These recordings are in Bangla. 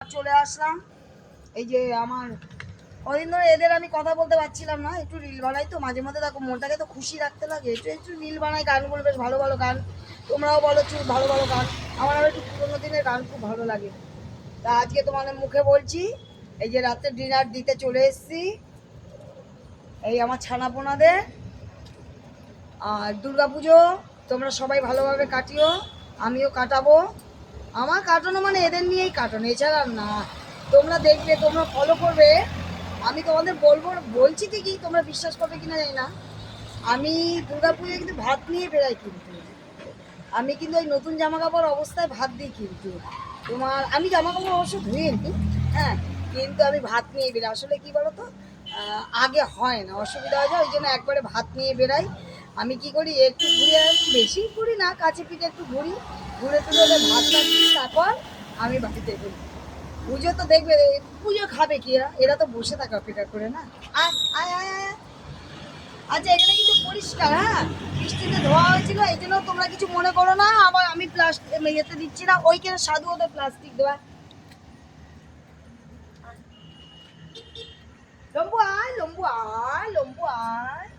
চলে আসলাম। এই যে আমার কদিন ধরে এদের আমি কথা বলতে পারছিলাম না, একটু রিল বানাই তো মাঝে মধ্যে, দেখো মনটাকে তো খুশি রাখতে লাগে, একটু একটু রিল বানাই, গানগুলো বেশ ভালো ভালো গান, তোমরাও বলো চুপ ভালো ভালো গান, আমার আবার একটু পুরোনো দিনের গান খুব ভালো লাগে। তা আজকে তোমাদের মুখে বলছি, এই যে রাতে ডিনার দিতে চলে এসেছি, এই আমার ছানাপোনাদের। আর দুর্গাপুজো তোমরা সবাই ভালোভাবে কাটিও, আমিও কাটাবো। আমার কাটানো মানে এদের নিয়েই কাটানো, এছাড়া না। তোমরা দেখবে, তোমরা ফলো করবে, আমি তোমাদের বলছি ঠিকই, তোমরা বিশ্বাস করবে কিনা জানি না, আমি দুর্গাপুজোয় কিন্তু ভাত নিয়ে বেরাই, কিন্তু আমি কিন্তু ওই নতুন জামা কাপড় অবস্থায় ভাত দিই, কিন্তু তোমার আমি জামা কাপড় অবশ্য ধুয়ে নিই, হ্যাঁ, কিন্তু আমি ভাত নিয়ে বেরাই। আসলে কি বলো তো, আগে হয় না, অসুবিধা হয়ে যায়, ওই জন্য একবারে ভাত নিয়ে বেরাই। আমি কি করি, একটু ঘুরে, বেশি ঘুরি না, কাছে পিঠে একটু ঘুরি, ঘুরে তুলে ওদের ভাত রাখি, তারপর আমি বাড়িতে ঘুরি। পুজো তো দেখবে, পুজো খাবে কি এরা, এরা তো বসে থাকে অপেক্ষা করে না। আয় আয় আয় আয়। আচ্ছা, এখানে কিন্তু পরিষ্কার, হ্যাঁ, বৃষ্টিতে ধোয়া হয়েছিল, এই জন্য তোমরা কিছু মনে করো না, আবার আমি প্লাস্টিক ইয়েতে দিচ্ছি না, ওইখানে সাধু ওদের প্লাস্টিক দেওয়া। লম্বু আয়, লম্বু আয়, লম্বু আয়,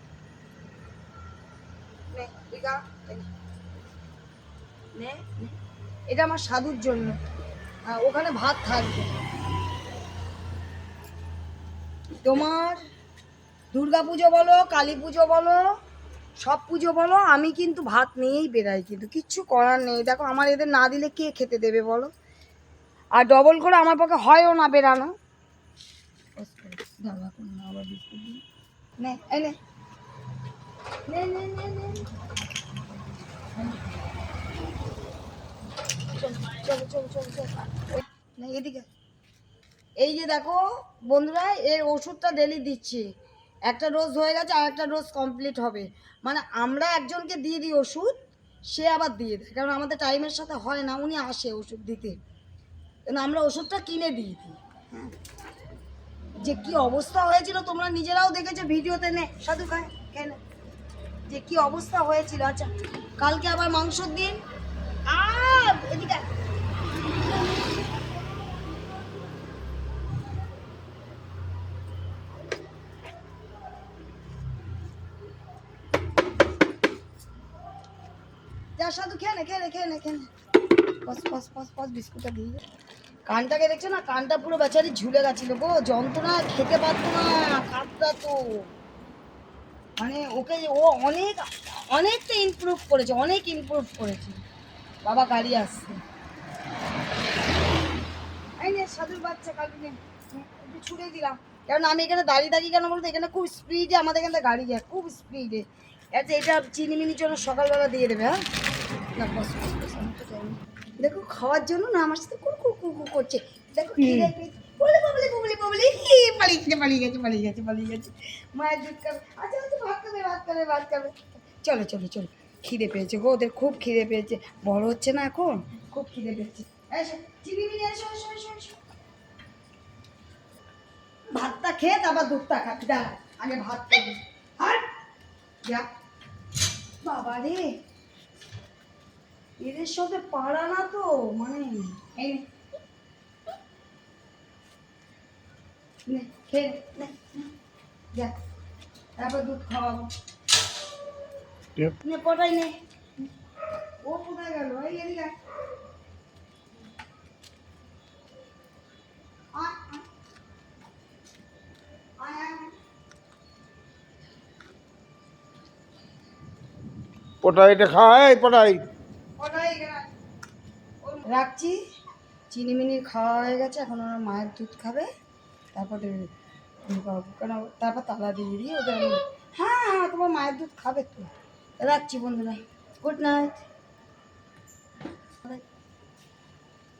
নে দিঘা, নে নে। এটা আমার সাধুর জন্য, ওখানে ভাত থাকবে। তোমার দুর্গা পুজো বলো, কালী পুজো বলো, সব পুজো বলো, আমি কিন্তু ভাত নিয়েই বেরাই, কিন্তু কিচ্ছু করার নেই। দেখো আমার এদের না দিলে কে খেতে দেবে বলো, আর ডবল করে আমার পক্ষে হয়ও না বেরানো। নে এই নে, নে নে নে নে, চল চল চল চল চল, না এদিকে। এই যে দেখো বন্ধুরা, এর ওষুধটা ডেলি দিচ্ছি, একটা ডোজ হয়ে গেছে, আর একটা ডোজ কমপ্লিট হবে। মানে আমরা একজনকে দিয়ে দিই ওষুধ, সে আবার দিয়ে দেয়, কারণ আমাদের টাইমের সাথে হয় না, উনি আসে ওষুধ দিতে, কিন্তু আমরা ওষুধটা কিনে দিয়ে দিই। হ্যাঁ, যে কি অবস্থা হয়েছিল তোমরা নিজেরাও দেখেছো ভিডিওতে, নে সাধু খায় কেন, যে কি অবস্থা হয়েছিল। আচ্ছা, কালকে আবার মাংসর দিন। এদিকে যা, সাধু খেয়ে নে খেয়ে নে খেয়ে নে খেয়ে নে, পস পস পস পস, বিস্কুটটা দিয়ে। কানটাকে দেখছো না, কানটা পুরো বেচারি ঝুলে গেছিল গো, যন্ত্রণা, খেতে পারতো না, কাঁদতো। মানে ওকে ও অনেক অনেকটা ইমপ্রুভ করেছে, অনেক ইমপ্রুভ করেছে। বাবা গাড়ি আসছে, এই নে সাধুর বাচ্চা, কালকে নে, একটু ছুড়ে দিলাম, কারণ আমি এখানে দাঁড়িয়ে দাঁড়িয়ে কেন বলতো, এখানে খুব স্পিডে আমাদের এখানে গাড়ি যায়, খুব স্পিডে। আচ্ছা, এটা চিনিমিনির জন্য সকালবেলা দিয়ে দেবে, হ্যাঁ, না বস বস বস, আমি তো যাই। দেখো খাওয়ার জন্য না আমার সাথে কুকু কুকু করছে, দেখো খিদে পেয়েছে, বলে ববলি ববলি ববলি, পালিয়ে গেছে পালিয়ে গেছে পালিয়ে গেছে পালিয়ে গেছে, মায়ের দুধ খাবে। আচ্ছা আচ্ছা, ভাত খাবে ভাত খাবে ভাত খাবে, চলো চলো চলো, খিদে পেয়েছে গো, ওদের খুব খিদে পেয়েছে, বড় হচ্ছে না এখন, খুব খিদে পেয়েছে। এসো চিনিমিনি, এসো এসো এসো এসো, ভাতটা খেয়ে তারপর দুধটা খাবি, দাঁড়া আগে ভাত খাবি। আর যা, বাবা রে, এদের সাথে পারা না তো, মানে এই নে খেয়ে নে, যা, তারপর দুধ খাওয়াবো, নে পটাই নে। ও কোথায় গেল, এই এদিকে আয়, আয় আয় আয় আয়। পটাইটা খায় পটাই। পটাই এখানে আয়। রাখছি, চিনিমিনির খাওয়া হয়ে গেছে, এখন ওরা মায়ের দুধ খাবে, তারপরে ঢুকাবো, কেন তারপর তালা দিয়ে দিয়ে ওদের হ্যাঁ হ্যাঁ, তোমার মায়ের দুধ খাবে তো। রাখছি বন্ধুরা, গুড নাইট।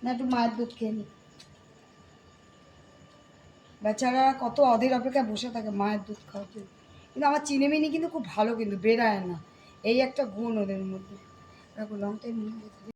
না একটু মায়ের দুধ খেয়ে নি, বেচারা কত অধীর অপেক্ষায় বসে থাকে মায়ের দুধ খাওয়ার জন্য। কিন্তু আমার চিনিমিনি কিন্তু খুব ভালো, কিন্তু বেরায় না, এই একটা গুণ ওদের মধ্যে। Long time